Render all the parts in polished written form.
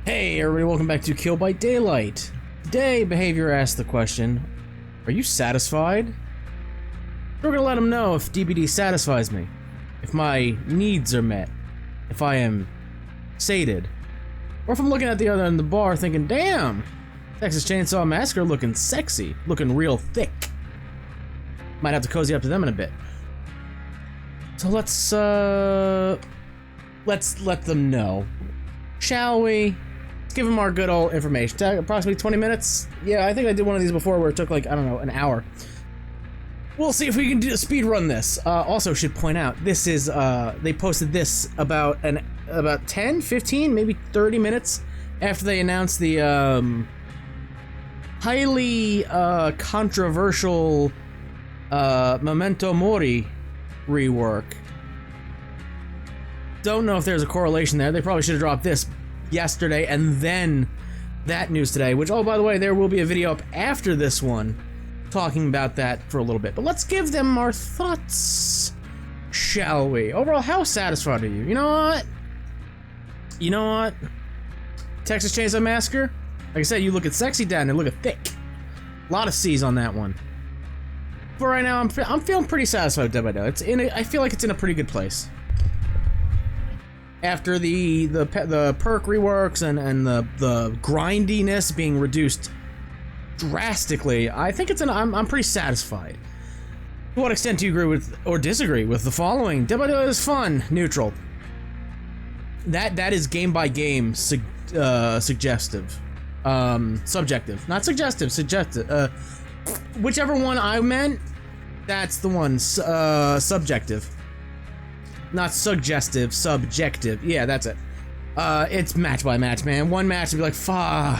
Hey everybody, welcome back to Kill by Daylight. Today, Behavior asked the question, are you satisfied? We're gonna let him know if DbD satisfies me, if my needs are met, if I am sated, or if I'm looking at the other end of the bar thinking, damn, Texas Chainsaw Massacre looking sexy, looking real thick. Might have to cozy up to them in a bit. So let's let them know, shall we? Let's give them our good old information. Approximately 20 minutes. Yeah, I think I did one of these before where it took like, I don't know, an hour. We'll see if we can speed run this. Also, should point out, this is they posted this about 10, 15, maybe 30 minutes after they announced the highly controversial Memento Mori rework. Don't know if there's a correlation there. They probably should have dropped this yesterday and then that news today, which, oh, by the way, there will be a video up after this one talking about that for a little bit. But let's give them our thoughts, shall we? Overall, how satisfied are you? You know what? You know what? Texas Chainsaw Massacre? Like I said, you look at sexy down there, look at thick. A lot of C's on that one. But right now, I'm feeling pretty satisfied with Dead by Daylight. I feel like it's in a pretty good place. After the perk reworks and the grindiness being reduced drastically, I think I'm pretty satisfied. To what extent do you agree with or disagree with the following? Dead by Daylight is fun, neutral. That is game by game suggestive, subjective, not suggestive, suggestive. Whichever one I meant, that's the one. Subjective. Not suggestive, subjective. Yeah, that's it. It's match by match, man. One match would be like, fuck.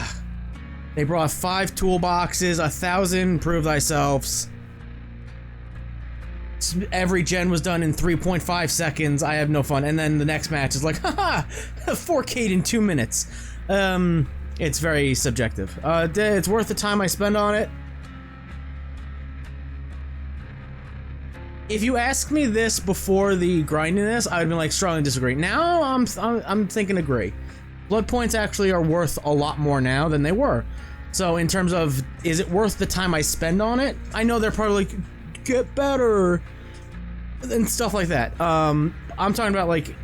They brought 5 toolboxes, 1,000 prove thyselfs. Every gen was done in 3.5 seconds. I have no fun. And then the next match is like, haha, 4K'd in 2 minutes. It's very subjective. It's worth the time I spend on it. If you asked me this before the grindiness, I would be like, strongly disagree. Now, I'm thinking agree. Blood points actually are worth a lot more now than they were. So in terms of, is it worth the time I spend on it? I know they're probably like, get better, and stuff like that. I'm talking about like,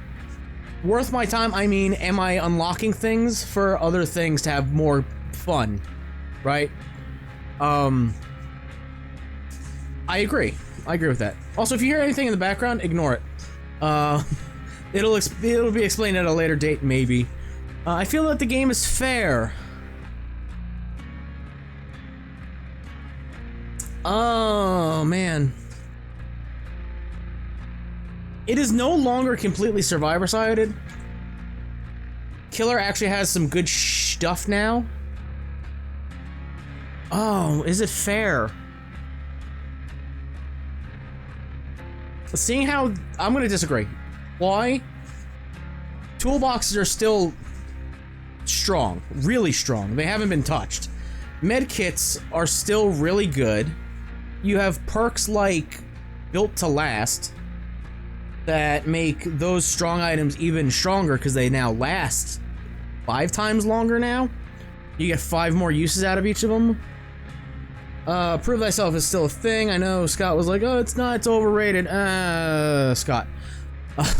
worth my time, I mean, am I unlocking things for other things to have more fun, right? I agree. I agree with that. Also, if you hear anything in the background, ignore it. It'll be explained at a later date, maybe. I feel that the game is fair. Oh, man. It is no longer completely survivor-sided. Killer actually has some good stuff now. Oh, is it fair? Seeing how... I'm gonna disagree. Why? Toolboxes are still strong. Really strong. They haven't been touched. Medkits are still really good. You have perks like Built to Last that make those strong items even stronger because they now last 5 times longer now. You get 5 more uses out of each of them. Prove Thyself is still a thing. I know Scott was like, oh, it's not, it's overrated. Scott.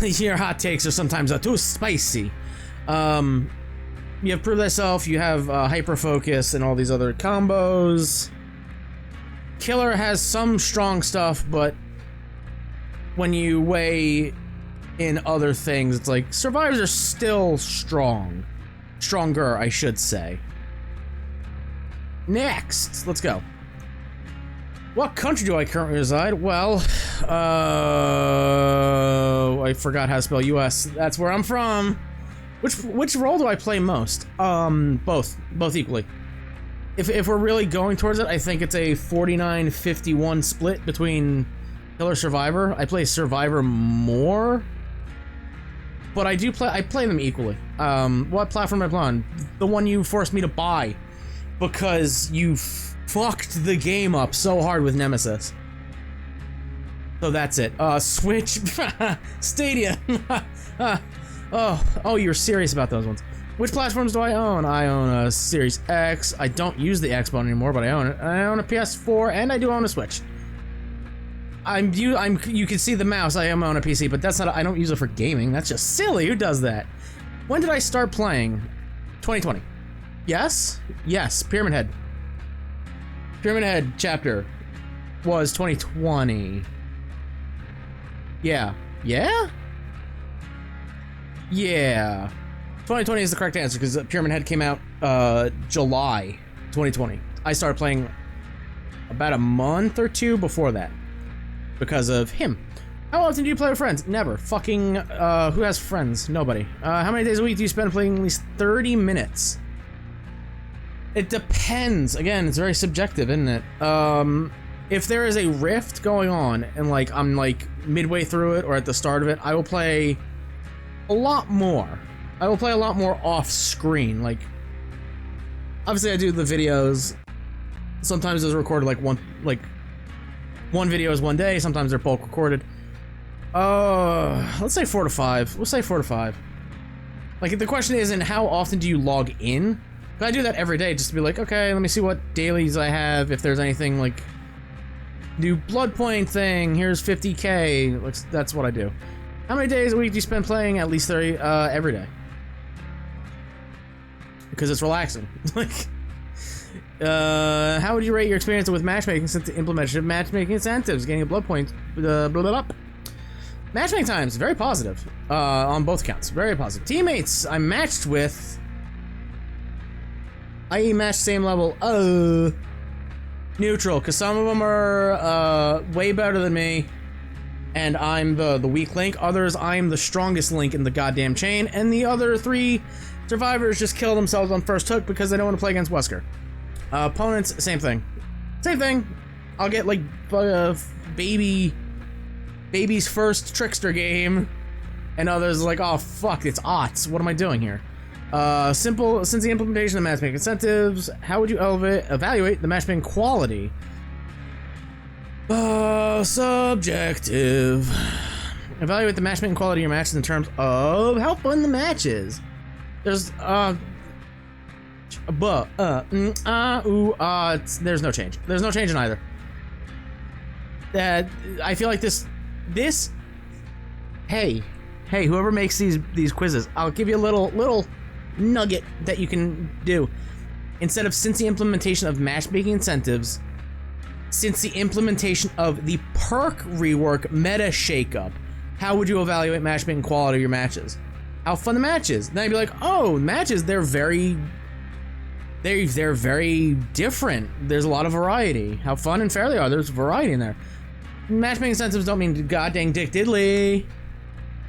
Your hot takes are sometimes too spicy. You have Prove Thyself, you have Hyper Focus, and all these other combos. Killer has some strong stuff, but when you weigh in other things, it's like, survivors are still strong. Stronger, I should say. Next, let's go. What country do I currently reside? Well, I forgot how to spell US. That's where I'm from. Which role do I play most? Both equally. If we're really going towards it, I think it's a 49-51 split between Killer Survivor. I play Survivor more, but I play them equally. What platform am I play on? The one you forced me to buy because you fucked the game up so hard with Nemesis. So that's it. Switch, Stadia. Oh, you're serious about those ones. Which platforms do I own? I own a Series X. I don't use the Xbox anymore, but I own it. I own a PS4, and I do own a Switch. You can see the mouse. I am on a PC, but that's not. I don't use it for gaming. That's just silly. Who does that? When did I start playing? 2020. Yes. Yes. Pyramid Head. Pyramid Head chapter was 2020. Yeah. Yeah. Yeah. 2020 is the correct answer because Pyramid Head came out July 2020. I started playing about a month or two before that because of him. How often do you play with friends? Never. Fucking, who has friends? Nobody. How many days a week do you spend playing at least 30 minutes? It depends. Again, it's very subjective, isn't it? If there is a rift going on and like I'm like midway through it or at the start of it, I will play a lot more. I will play a lot more off screen. Like, obviously I do the videos. Sometimes it's recorded like one video is one day. Sometimes they're bulk recorded. Let's say 4 to 5. We'll say 4 to 5. Like, the question isn't how often do you log in? I do that every day just to be like, okay, let me see what dailies I have. If there's anything like new blood point thing, here's 50k. That's what I do. How many days a week do you spend playing? At least 30 every day. Because it's relaxing. Like, how would you rate your experience with matchmaking since the implementation of matchmaking incentives, getting a blood point? Blah, blah, blah. Matchmaking times, very positive on both counts. Very positive. Teammates I'm matched with, i.e. match same level, neutral, because some of them are way better than me, and I'm the weak link. Others, I'm the strongest link in the goddamn chain, and the other 3 survivors just kill themselves on first hook because they don't want to play against Wesker. Opponents, same thing. Same thing. I'll get like baby's first trickster game, and others like, oh fuck, it's OTS. What am I doing here? Simple. Since the implementation of matchmaking incentives, how would you evaluate the matchmaking quality? Subjective. Evaluate the matchmaking quality of your matches in terms of how fun the match is. There's there's no change. There's no change in either. I feel like this. Hey, whoever makes these quizzes, I'll give you a little nugget that you can do. Instead of since the implementation of matchmaking incentives, since the implementation of the perk rework meta shakeup, how would you evaluate matchmaking quality of your matches? How fun the matches? Then I'd be like, oh, matches, they're very different. There's a lot of variety. How fun and fair they are. There's variety in there. Matchmaking incentives don't mean goddamn dick diddly.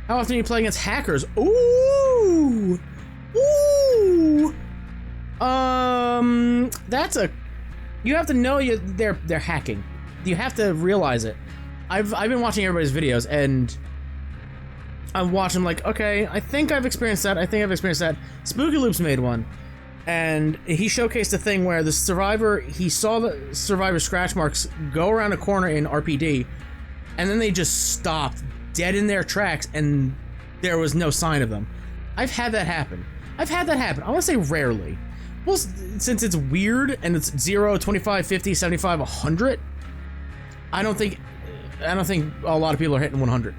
How often do you play against hackers? Ooh. That's a. You have to know they're hacking. You have to realize it. I've been watching everybody's videos and I watch them like, okay, I think I've experienced that. Spooky Loops made one, and he showcased a thing where the survivor, he saw the survivor scratch marks go around a corner in RPD, and then they just stopped dead in their tracks, and there was no sign of them. I've had that happen. I want to say rarely. Well, since it's weird and it's 0, 25, 50, 75, 100, I don't think a lot of people are hitting 100.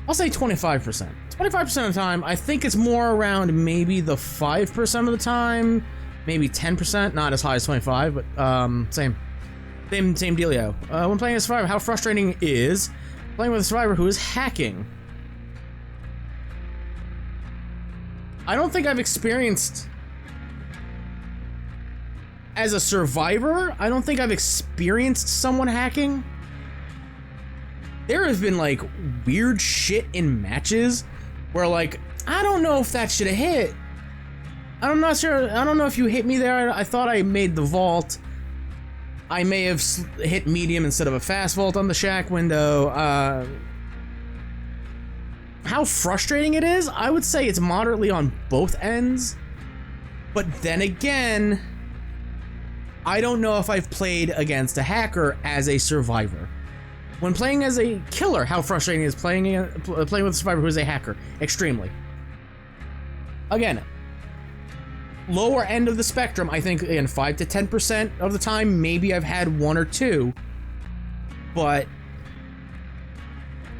I'll say 25%. 25% of the time, I think it's more around maybe the 5% of the time, maybe 10%, not as high as 25, but same dealio. When playing a survivor, how frustrating is playing with a survivor who is hacking? I don't think I've experienced, as a survivor, I don't think I've experienced someone hacking. There has been like weird shit in matches where like, I don't know if that should have hit. I'm not sure. I don't know if you hit me there. I thought I made the vault. I may have hit medium instead of a fast vault on the shack window. How frustrating it is? I would say it's moderately on both ends. But then again, I don't know if I've played against a hacker as a survivor. When playing as a killer, how frustrating is playing with a survivor who is a hacker? Extremely. Again, lower end of the spectrum, I think, in 5 to 10% of the time, maybe I've had 1 or 2, but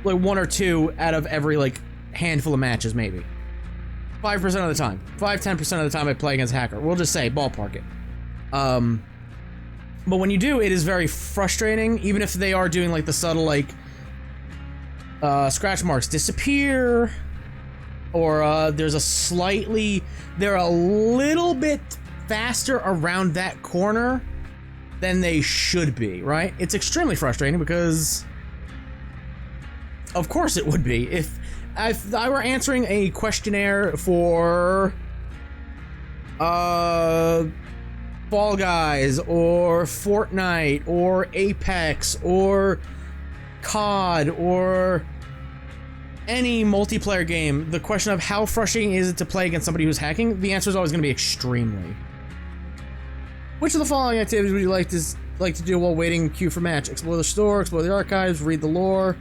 like 1 or 2 out of every like handful of matches, maybe 5% of the time, 5-10% of the time I play against hacker. We'll just say ballpark it. But when you do, it is very frustrating, even if they are doing like the subtle like scratch marks disappear, or they're a little bit faster around that corner than they should be, right? It's extremely frustrating because of course it would be. If I were answering a questionnaire for Fall Guys or Fortnite or Apex or COD or any multiplayer game, the question of how frustrating is it to play against somebody who's hacking, the answer is always going to be extremely. Which of the following activities would you like to do while waiting in queue for match? Explore the store, explore the archives, read the lore.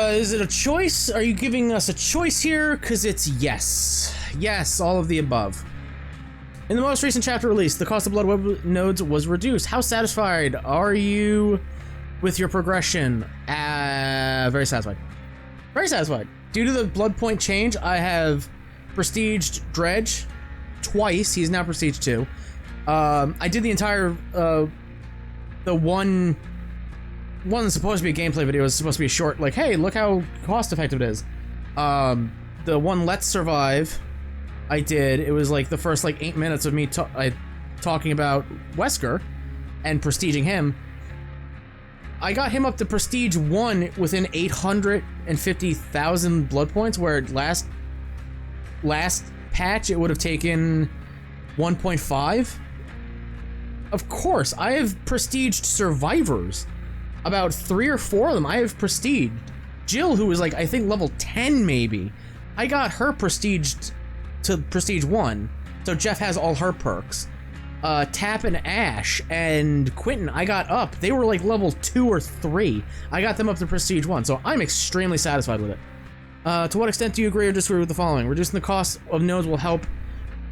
Is it a choice? Are you giving us a choice here? Because it's yes. Yes, all of the above. In the most recent chapter release, the cost of blood web nodes was reduced. How satisfied are you with your progression? Very satisfied. Very satisfied. Due to the blood point change, I have prestiged Dredge twice. He's now prestige 2. I did the entire, the one that's supposed to be a gameplay video is supposed to be a short, like, hey, look how cost effective it is. The one Let's Survive, I did. It was like the first like 8 minutes of me talking about Wesker and prestiging him. I got him up to prestige 1 within 850,000 blood points, where last patch it would have taken 1.5. Of course, I have prestiged survivors. About 3 or 4 of them I have prestiged. Jill, who was like, I think level 10 maybe, I got her prestiged to prestige 1, so Jeff has all her perks. Tap and Ash and Quentin, I got up. They were like level 2 or 3. I got them up to prestige 1, so I'm extremely satisfied with it. To what extent do you agree or disagree with the following? Reducing the cost of nodes will help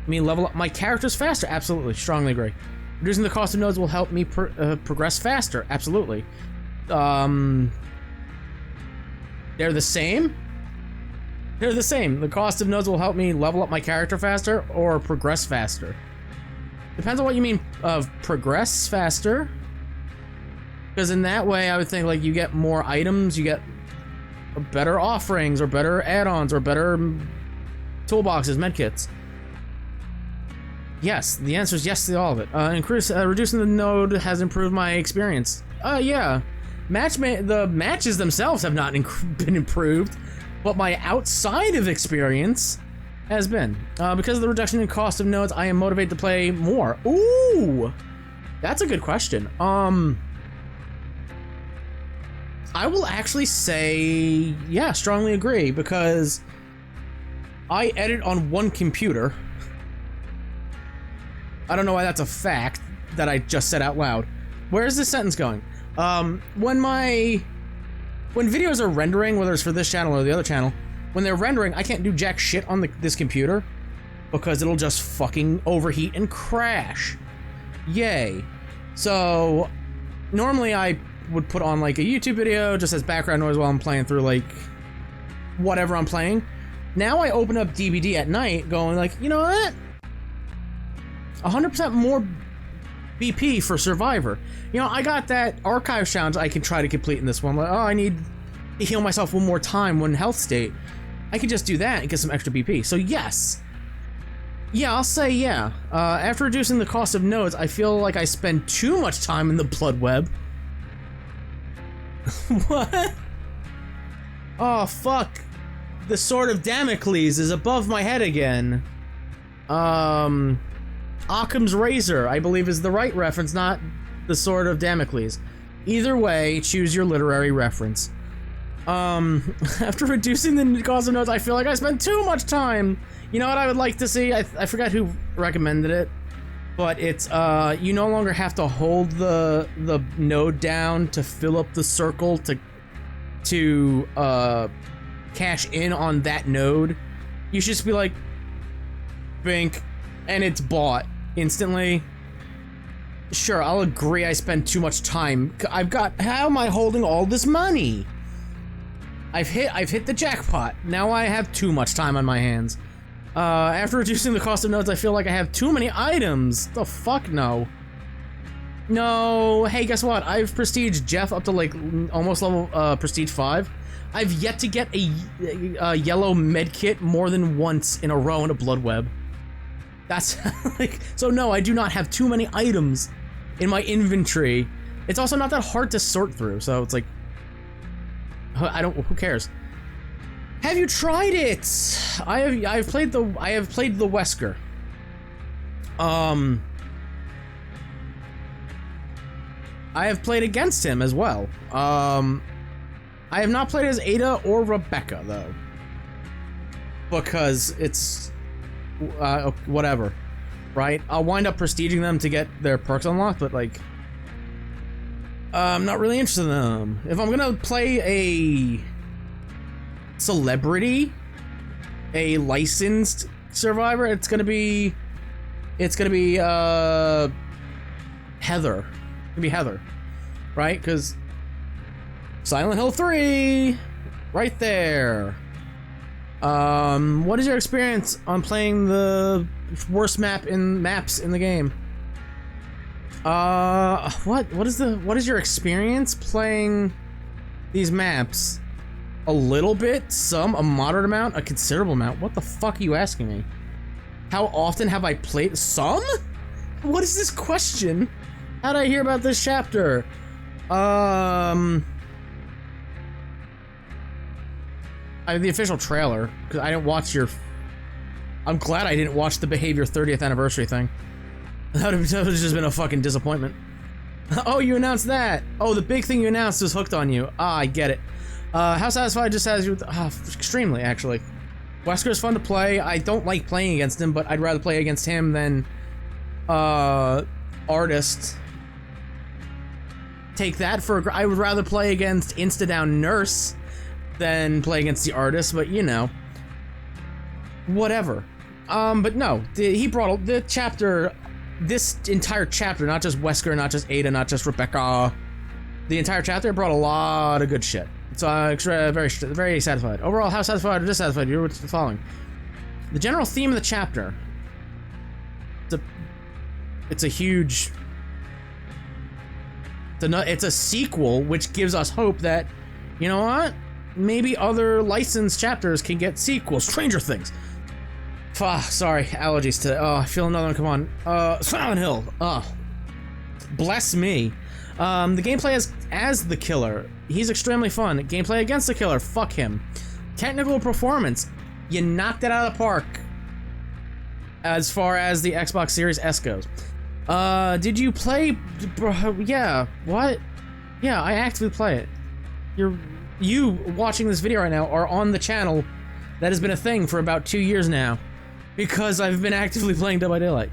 me level up my characters faster? Absolutely, strongly agree. Reducing the cost of nodes will help me progress faster? Absolutely. They're the same? They're the same. The cost of nodes will help me level up my character faster or progress faster. Depends on what you mean of progress faster. Because in that way, I would think like you get more items, you get better offerings or better add-ons or better toolboxes, medkits. Yes, the answer is yes to all of it. Reducing the node has improved my experience. Yeah. The matches themselves have not been improved, but my outside of experience has been. Because of the reduction in cost of nodes, I am motivated to play more. Ooh! That's a good question. I will actually say, yeah, strongly agree, because I edit on one computer. I don't know why that's a fact that I just said out loud. Where is this sentence going? When videos are rendering, whether it's for this channel or the other channel, when they're rendering, I can't do jack shit on this computer because it'll just fucking overheat and crash. Yay. So, normally I would put on like a YouTube video just as background noise while I'm playing through like whatever I'm playing. Now I open up DbD at night going like, you know what? 100% more BP for Survivor. You know, I got that archive challenge I can try to complete in this one. Like, oh, I need to heal myself one more time, one health state. I can just do that and get some extra BP. So yes. Yeah, I'll say yeah. After reducing the cost of nodes, I feel like I spend too much time in the blood web. What? Oh, fuck. The Sword of Damocles is above my head again. Occam's Razor, I believe, is the right reference, not the Sword of Damocles. Either way, choose your literary reference. After reducing the cost of nodes, I feel like I spent too much time. You know what I would like to see? I forgot who recommended it, but it's, you no longer have to hold the node down to fill up the circle to to cash in on that node, you should just be like, bink, and it's bought instantly. Sure, I'll agree I spend too much time. How am I holding all this money? I've hit the jackpot. Now I have too much time on my hands. After reducing the cost of nodes, I feel like I have too many items. The fuck no. No, hey, guess what? I've prestiged Jeff up to like almost level prestige 5. I've yet to get a yellow medkit more than once in a row in a blood web. That's like, so no, I do not have too many items in my inventory. It's also not that hard to sort through, so it's like, who cares? Have you tried it? I have played the Wesker. I have played against him as well. I have not played as Ada or Rebecca though, because it's whatever, right? I'll wind up prestiging them to get their perks unlocked, but like, I'm not really interested in them. If I'm gonna play a celebrity, a licensed survivor, it's gonna be Heather. It'll be Heather, right? Because Silent Hill 3, right there. What is your experience on playing the worst maps in the game? What is your experience playing these maps? A little bit, a moderate amount, a considerable amount. What the fuck are you asking me? How often have I played some? What is this question? How did I hear about this chapter? I have the official trailer, because I didn't watch your... I'm glad I didn't watch the Behavior 30th anniversary thing. That would have just been a fucking disappointment. Oh, you announced that! Oh, the big thing you announced was hooked on you. Ah, I get it. How satisfied just has you with... extremely, actually. Wesker's fun to play. I don't like playing against him, but I'd rather play against him than... Artist. Take that for... I would rather play against Insta-Down Nurse than play against the artist, but you know, whatever. But no, he brought the chapter, this entire chapter, not just Wesker, not just Ada, not just Rebecca, the entire chapter brought a lot of good shit. So very satisfied. Overall, how satisfied or dissatisfied you were with the following? The general theme of the chapter. It's a huge. It's a sequel, which gives us hope that, you know what? Maybe other licensed chapters can get sequels. Stranger Things. Sorry, allergies today. Oh, I feel another one. Come on. Silent Hill. Oh, bless me. The gameplay as the killer. He's extremely fun. Gameplay against the killer. Fuck him. Technical performance. You knocked it out of the park. As far as the Xbox Series S goes. Did you play? Yeah. What? Yeah, I actively play it. You watching this video right now are on the channel that has been a thing for about 2 years now, because I've been actively playing Dead by Daylight.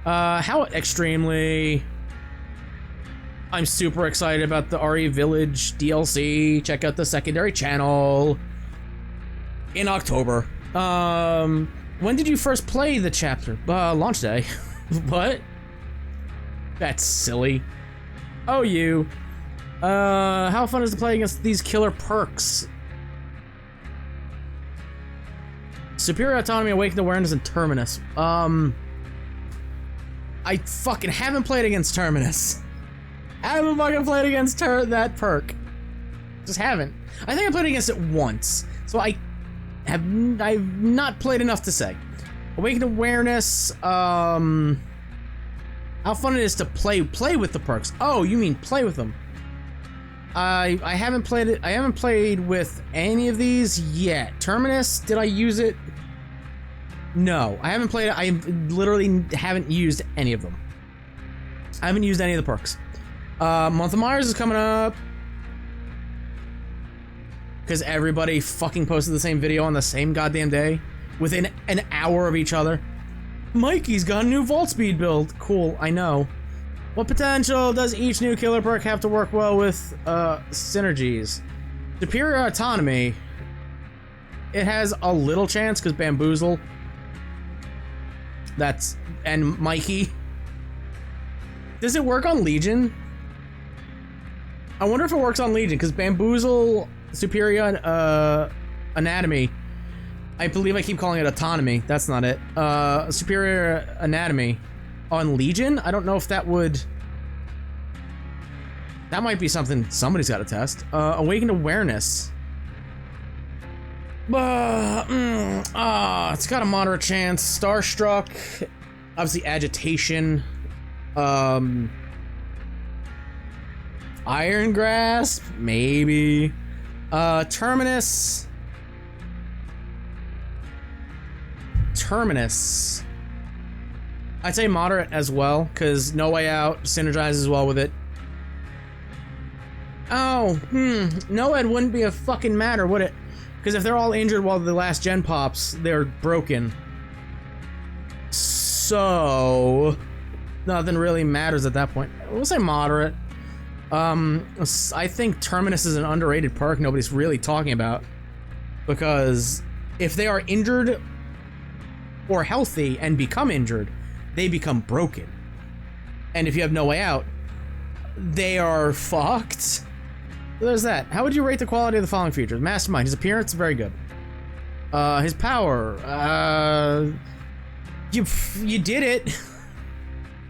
How extremely... I'm super excited about the RE Village DLC. Check out the secondary channel in October. When did you first play the chapter? Launch day. What? That's silly. Oh, you. How fun is to play against these killer perks? Superior Autonomy, Awakened Awareness, and Terminus. I fucking haven't played against Terminus. I haven't fucking played against that perk. Just haven't. I think I played against it once, so I've not played enough to say. Awakened Awareness, how fun it is to play with the perks. Oh, you mean play with them. I haven't played it. I haven't played with any of these yet. Terminus, did I use it? No, I haven't played it. I literally haven't used any of them. I haven't used any of the perks. Month of Myers is coming up. Because everybody fucking posted the same video on the same goddamn day. Within an hour of each other. Mikey's got a new Vault Speed build. Cool, I know. What potential does each new killer perk have to work well with synergies? Superior autonomy. It has a little chance because Bamboozle. And Mikey. Does it work on Legion? I wonder if it works on Legion because Bamboozle, Superior Anatomy. I believe I keep calling it Autonomy. That's not it. Superior Anatomy on Legion. I don't know if that would. That might be something somebody's got to test. Awakened Awareness. It's got a moderate chance. Starstruck. Obviously, Agitation. Iron Grasp. Maybe. Terminus. I'd say moderate as well, because No Way Out synergizes well with it. Oh, No Ed wouldn't be a fucking matter, would it? Because if they're all injured while the last gen pops, they're broken. So nothing really matters at that point. We'll say moderate. I think Terminus is an underrated perk nobody's really talking about. Because if they are injured or healthy and become injured, they become broken. And if you have No Way Out, they are fucked. So there's that. How would you rate the quality of the following features? Mastermind. His appearance, very good. His power. You did it.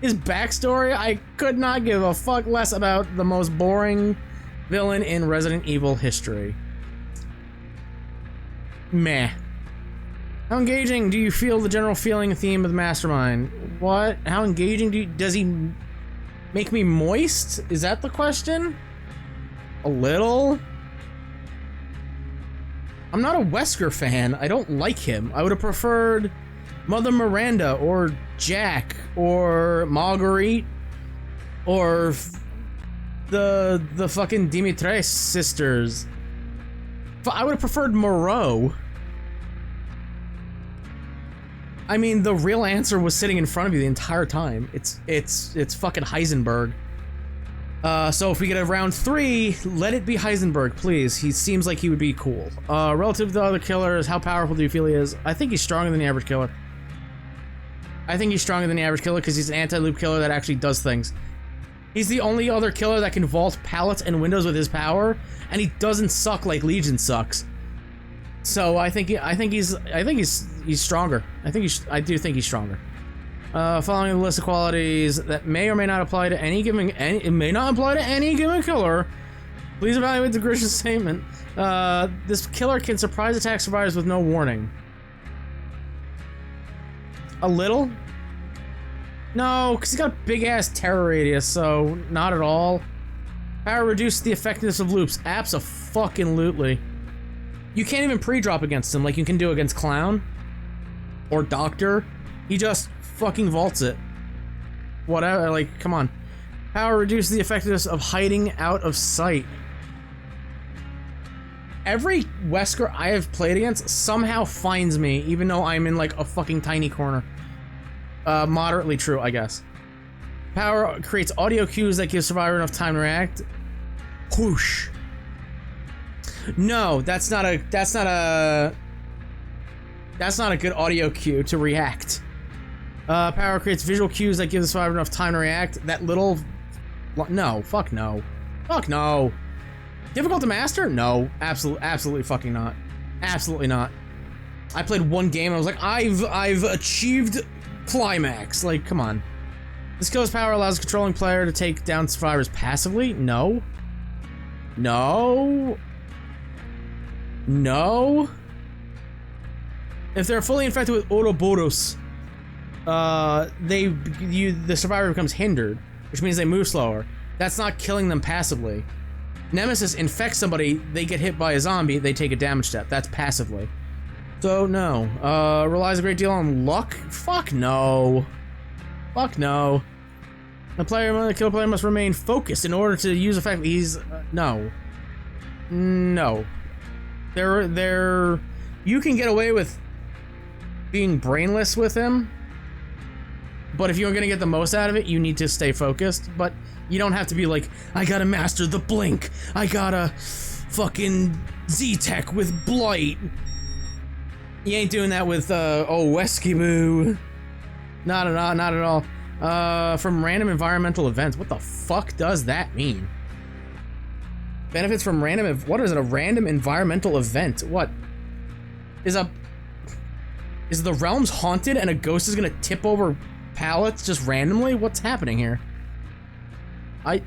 His backstory, I could not give a fuck less about the most boring villain in Resident Evil history. Meh. How engaging do you feel the general feeling and theme of the Mastermind? What? How engaging does he make me moist? Is that the question? A little? I'm not a Wesker fan. I don't like him. I would have preferred Mother Miranda or Jack or Marguerite or the fucking Dimitrescu sisters. I would have preferred Moreau. I mean, the real answer was sitting in front of you the entire time. It's fucking Heisenberg. So if we get a round 3, let it be Heisenberg, please. He seems like he would be cool. Relative to the other killers, how powerful do you feel he is? I think he's stronger than the average killer. I think he's stronger than the average killer because he's an anti-loop killer that actually does things. He's the only other killer that can vault pallets and windows with his power, and he doesn't suck like Legion sucks. So I think he's stronger. I do think he's stronger. Following the list of qualities that may or may not apply to any given killer. Please evaluate the gracious statement. This killer can surprise attack survivors with no warning. A little? No, because he's got a big ass terror radius, so not at all. Power reduce the effectiveness of loops. Abso-fucking-lutely. You can't even pre-drop against him like you can do against Clown or Doctor. He just fucking vaults it. Whatever, like, come on. Power reduces the effectiveness of hiding out of sight. Every Wesker I have played against somehow finds me, even though I'm in like a fucking tiny corner. Moderately true, I guess. Power creates audio cues that give survivor enough time to react. Whoosh. No, that's not a good audio cue to react. Power creates visual cues that give the survivor enough time to react. That little... No, fuck no. Fuck no. Difficult to master? No, absolutely fucking not. Absolutely not. I played one game and I was like, I've achieved climax. Like, come on. This killer's power allows a controlling player to take down survivors passively? No. No. No. If they're fully infected with Ouroboros, the survivor becomes hindered, which means they move slower. That's not killing them passively. Nemesis infects somebody, they get hit by a zombie, they take a damage step. That's passively. So, no. Relies a great deal on luck? Fuck no. Fuck no. The killer player must remain focused in order to use effect. No. No. You can get away with being brainless with him, but if you're gonna get the most out of it, you need to stay focused. But you don't have to be like, I gotta master the blink. I gotta fucking Z-Tech with Blight. You ain't doing that with, Eskimo. Not at all. From random environmental events. What the fuck does that mean? Benefits from random, what is it, a random environmental event? What? Is the realms haunted and a ghost is gonna tip over pallets just randomly? What's happening here? I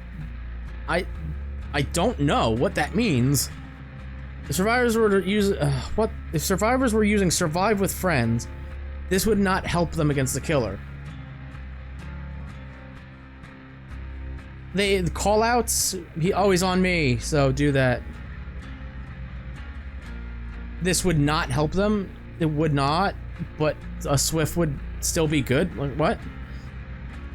don't know what that means. If survivors were to use, if survivors were using Survive with Friends, this would not help them against the killer. The call-outs, he always on me, so do that. This would not help them. It would not, but a Swift would still be good. Like, what?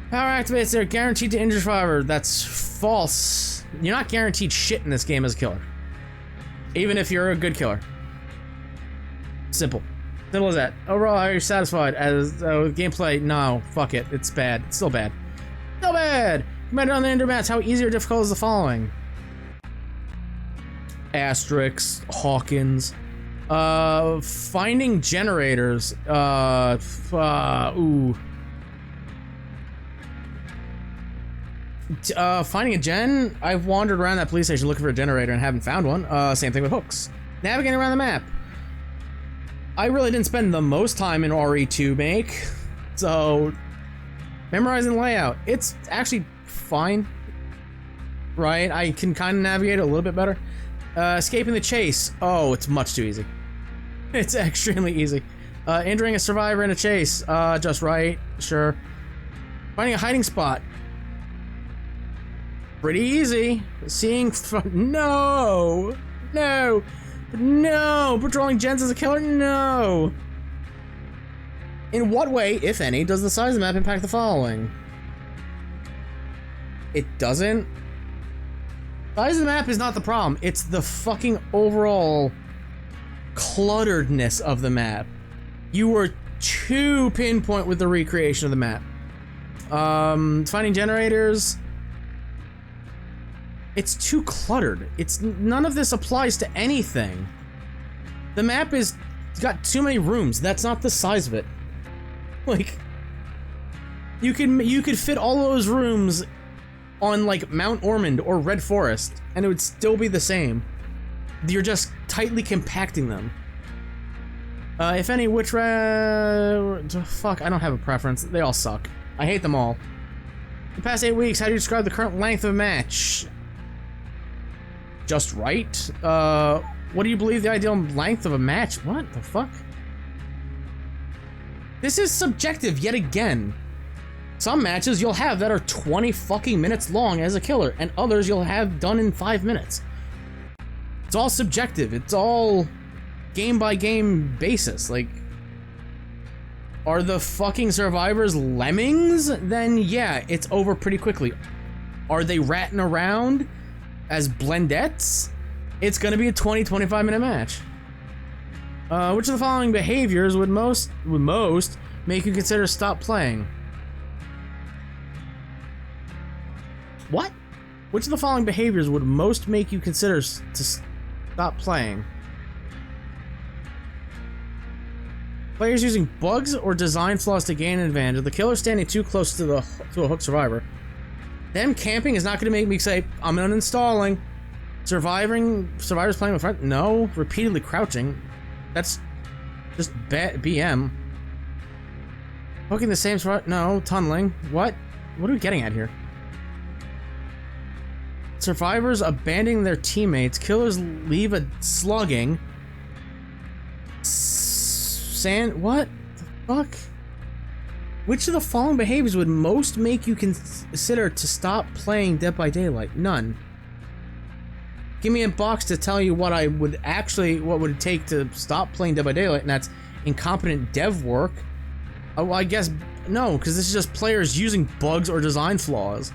Power activates, they're guaranteed to injure survivor. That's false. You're not guaranteed shit in this game as a killer. Even if you're a good killer. Simple. Simple as that. Overall, are you satisfied? As gameplay, no. Fuck it. It's bad. It's still bad. Still bad! Commented on the Ender Mats, how easy or difficult is the following? Asterix, Hawkins. Finding generators. Ooh. Finding a gen? I've wandered around that police station looking for a generator and haven't found one. Same thing with hooks. Navigating around the map. I really didn't spend the most time in RE2 make, so memorizing layout. It's actually fine, right? I can kind of navigate it a little bit better. Escaping the chase. Oh, it's much too easy. It's extremely easy. Injuring a survivor in a chase. Just right. Sure. Finding a hiding spot. Pretty easy. Seeing no! No! No! Patrolling gens as a killer? No! In what way, if any, does the size of the map impact the following? It doesn't? Size of the map is not the problem. It's the fucking overall clutteredness of the map. You were too pinpoint with the recreation of the map. Finding generators. It's too cluttered. None of this applies to anything. The map is got too many rooms. That's not the size of it. Like, you could fit all those rooms on like Mount Ormond or Red Forest, and it would still be the same. You're just tightly compacting them. If any, which fuck, I don't have a preference. They all suck. I hate them all. In the past 8 weeks, how do you describe the current length of a match? Just right? What do you believe the ideal length of a match? What the fuck? This is subjective yet again. Some matches you'll have that are 20 fucking minutes long as a killer, and others you'll have done in 5 minutes. It's all subjective. It's all game by game basis. Like, are the fucking survivors lemmings? Then yeah, it's over pretty quickly. Are they ratting around as blendettes? It's gonna be a 20-25 minute match. Which of the following behaviors would most make you consider stop playing? What? Which of the following behaviors would most make you consider to stop playing? Players using bugs or design flaws to gain an advantage. The killer standing too close to a hooked survivor. Them camping is not going to make me say, I'm uninstalling. Survivors playing with friends? No. Repeatedly crouching. That's just BM. Hooking the same survivor? No. Tunneling. What? What are we getting at here? Survivors abandoning their teammates. Killers leave a slugging. What the fuck? Which of the following behaviors would most make you consider to stop playing Dead by Daylight? None. Give me a box to tell you what would it take to stop playing Dead by Daylight, and that's incompetent dev work. Oh, well, I guess no, because this is just players using bugs or design flaws.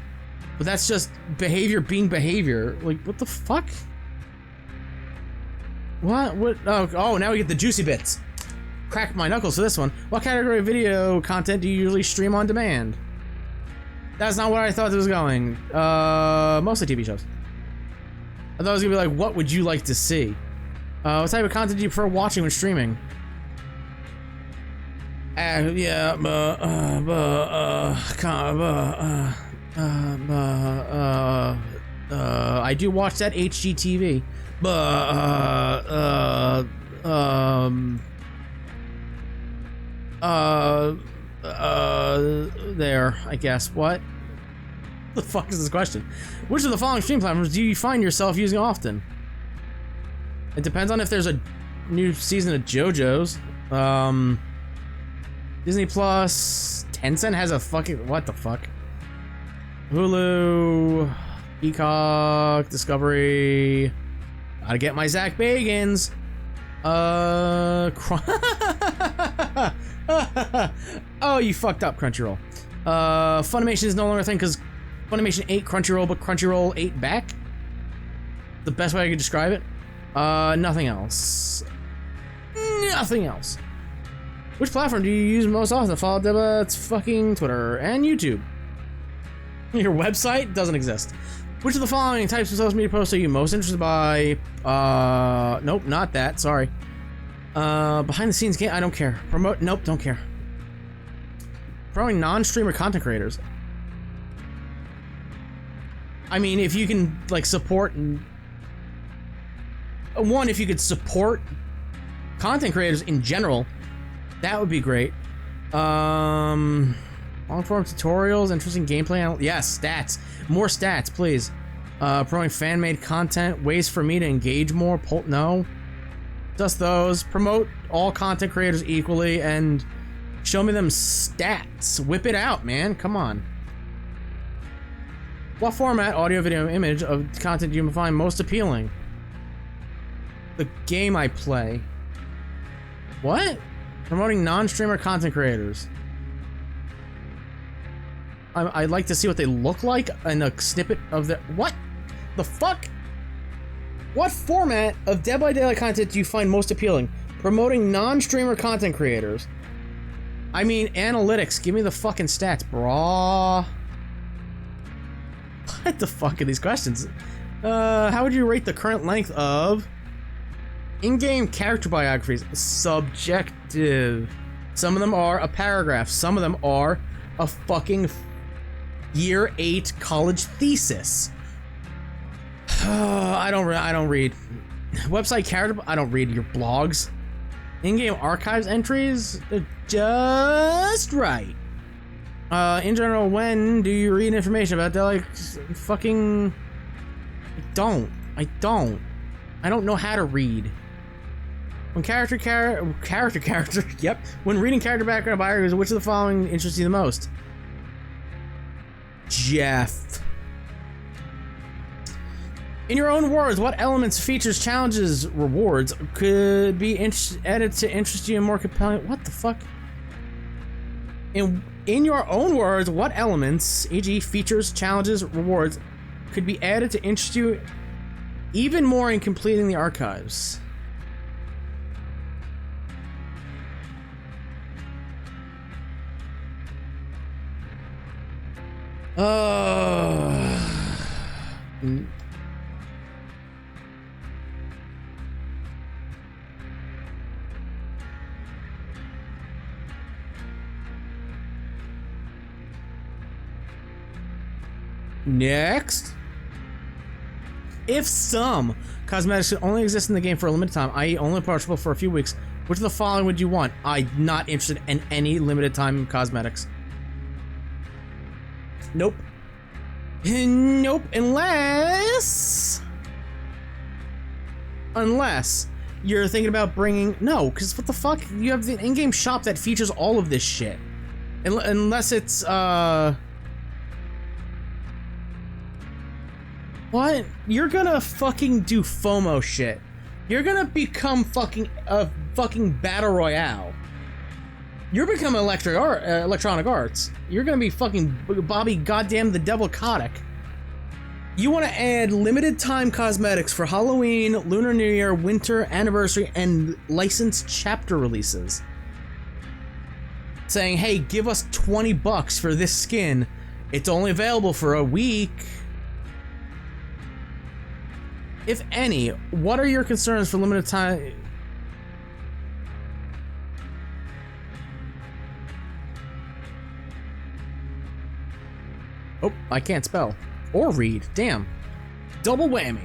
But that's just behavior being behavior. Like, what the fuck? What? Oh, now we get the juicy bits. Crack my knuckles for this one. What category of video content do you usually stream on demand? That's not where I thought it was going. Mostly TV shows. I thought it was gonna be like, what would you like to see? What type of content do you prefer watching when streaming? I do watch that HGTV. There, I guess. What? The fuck is this question? Which of the following stream platforms do you find yourself using often? It depends on if there's a new season of JoJo's. Disney Plus, Tencent has a fucking, what the fuck? Hulu, Peacock, Discovery. Gotta get my Zach Bagans. Oh, you fucked up, Crunchyroll. Funimation is no longer a thing because Funimation ate Crunchyroll, but Crunchyroll ate back. The best way I could describe it. Nothing else. Nothing else. Which platform do you use most often? Follow Deba, it's fucking Twitter and YouTube. Your website doesn't exist. Which of the following types of social media posts are you most interested by? Nope, not that, sorry. Behind the scenes game, I don't care. Promote, nope, don't care. Promoting non-streamer content creators. I mean, if you can, like, support and... One, if you could support content creators in general, that would be great. Long-form tutorials, interesting gameplay. Yes, stats. More stats, please. Promoting fan-made content, ways for me to engage more. No. Just those. Promote all content creators equally and show me them stats. Whip it out, man. Come on. What format, audio, video, image of content do you find most appealing? The game I play. What? Promoting non-streamer content creators. I'd like to see what they look like and a snippet of their... What the fuck? What format of Dead by Daylight content do you find most appealing? Promoting non-streamer content creators. I mean, analytics. Give me the fucking stats, brah. What the fuck are these questions? How would you rate the current length of in-game character biographies? Subjective. Some of them are a paragraph. Some of them are a fucking year 8 college thesis. I don't read. Website character. I don't read your blogs. In-game archives entries. They're just right. In general, when do you read information about that? Like, fucking. I don't know how to read. When character. Yep. When reading character background biographies, which of the following interests you the most? Jeff. In your own words, what elements, features, challenges, rewards could be added to interest you in more compelling? What the fuck? In your own words, what elements, e.g., features, challenges, rewards, could be added to interest you even more in completing the archives? Next. If some cosmetics should only exist in the game for a limited time, i.e. only purchasable for a few weeks, which of the following would you want? I'm not interested in any limited time cosmetics. Nope. Nope, unless you're thinking about bringing... No, because what the fuck? You have the in-game shop that features all of this shit. Unless it's, What? You're gonna fucking do FOMO shit. You're gonna become fucking a fucking battle royale. You're becoming Electronic Arts. You're gonna be fucking Bobby goddamn the Devil Kotick. You want to add limited time cosmetics for Halloween, Lunar New Year, Winter Anniversary, and licensed chapter releases. Saying, hey, give us $20 for this skin. It's only available for a week. If any, what are your concerns for limited time? Oh, I can't spell. Or read. Damn. Double whammy.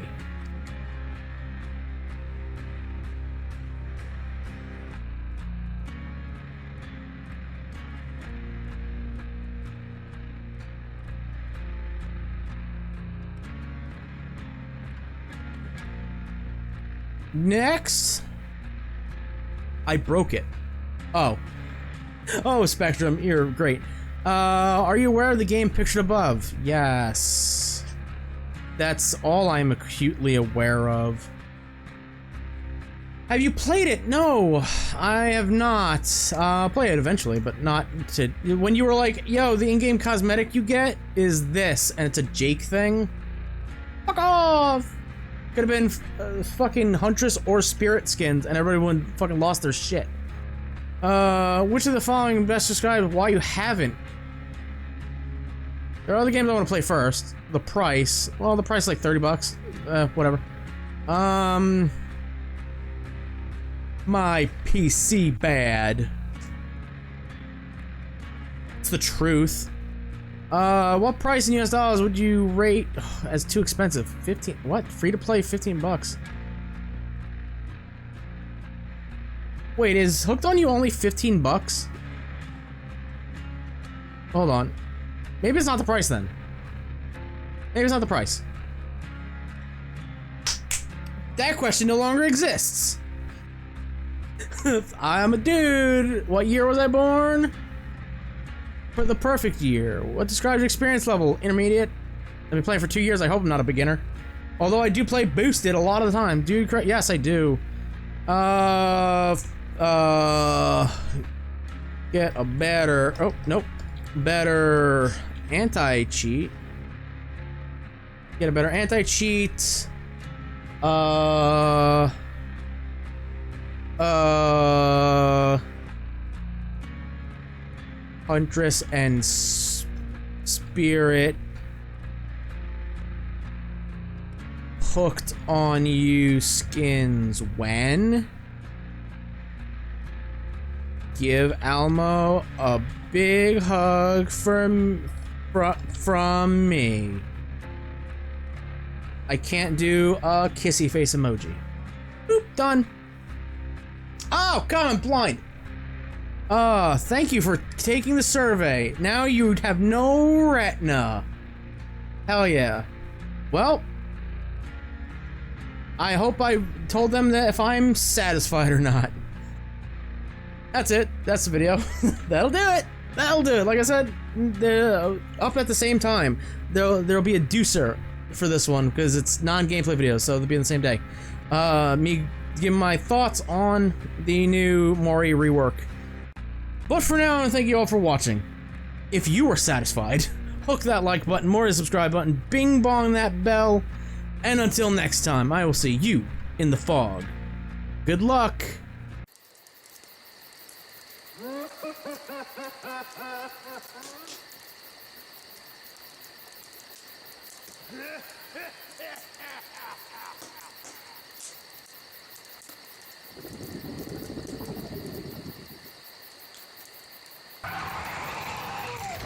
Next. I broke it. Oh. Oh, Spectrum, you're great. Are you aware of the game pictured above? Yes. That's all I'm acutely aware of. Have you played it? No, I have not. I'll play it eventually, but not to... When you were like, yo, the in-game cosmetic you get is this, and it's a Jake thing. Fuck off! Could have been fucking Huntress or Spirit skins, and everybody would fucking lost their shit. Which of the following best describes why you haven't? There are other games I want to play first. The price. Well, the price is like 30 bucks. Whatever. My PC bad. It's the truth. What price in US dollars would you rate as too expensive? 15. What? Free to play 15 bucks. Wait, is Hooked on You only 15 bucks? Hold on. Maybe it's not the price then. Maybe it's not the price. That question no longer exists. I'm a dude. What year was I born? For the perfect year. What describes your experience level? Intermediate. I've been playing for 2 years. I hope I'm not a beginner. Although I do play boosted a lot of the time. Dude, yes, I do. Get a better... Oh, nope. Better anti-cheat. Get a better anti-cheat. Huntress and Spirit. Hooked on You skins when? Give Almo a big hug from me. I can't do a kissy face emoji. Boop, done. Oh, God, I'm blind. Thank you for taking the survey. Now you have no retina. Hell yeah. Well, I hope I told them that if I'm satisfied or not. That's it. That's the video. That'll do it. That'll do it. Like I said, they're up at the same time. There'll be a deucer for this one because it's non-gameplay videos, so they'll be on the same day. Me giving my thoughts on the new Mori rework. But for now, I thank you all for watching. If you were satisfied, hook that like button, more the subscribe button, bing bong that bell, and until next time, I will see you in the fog. Good luck.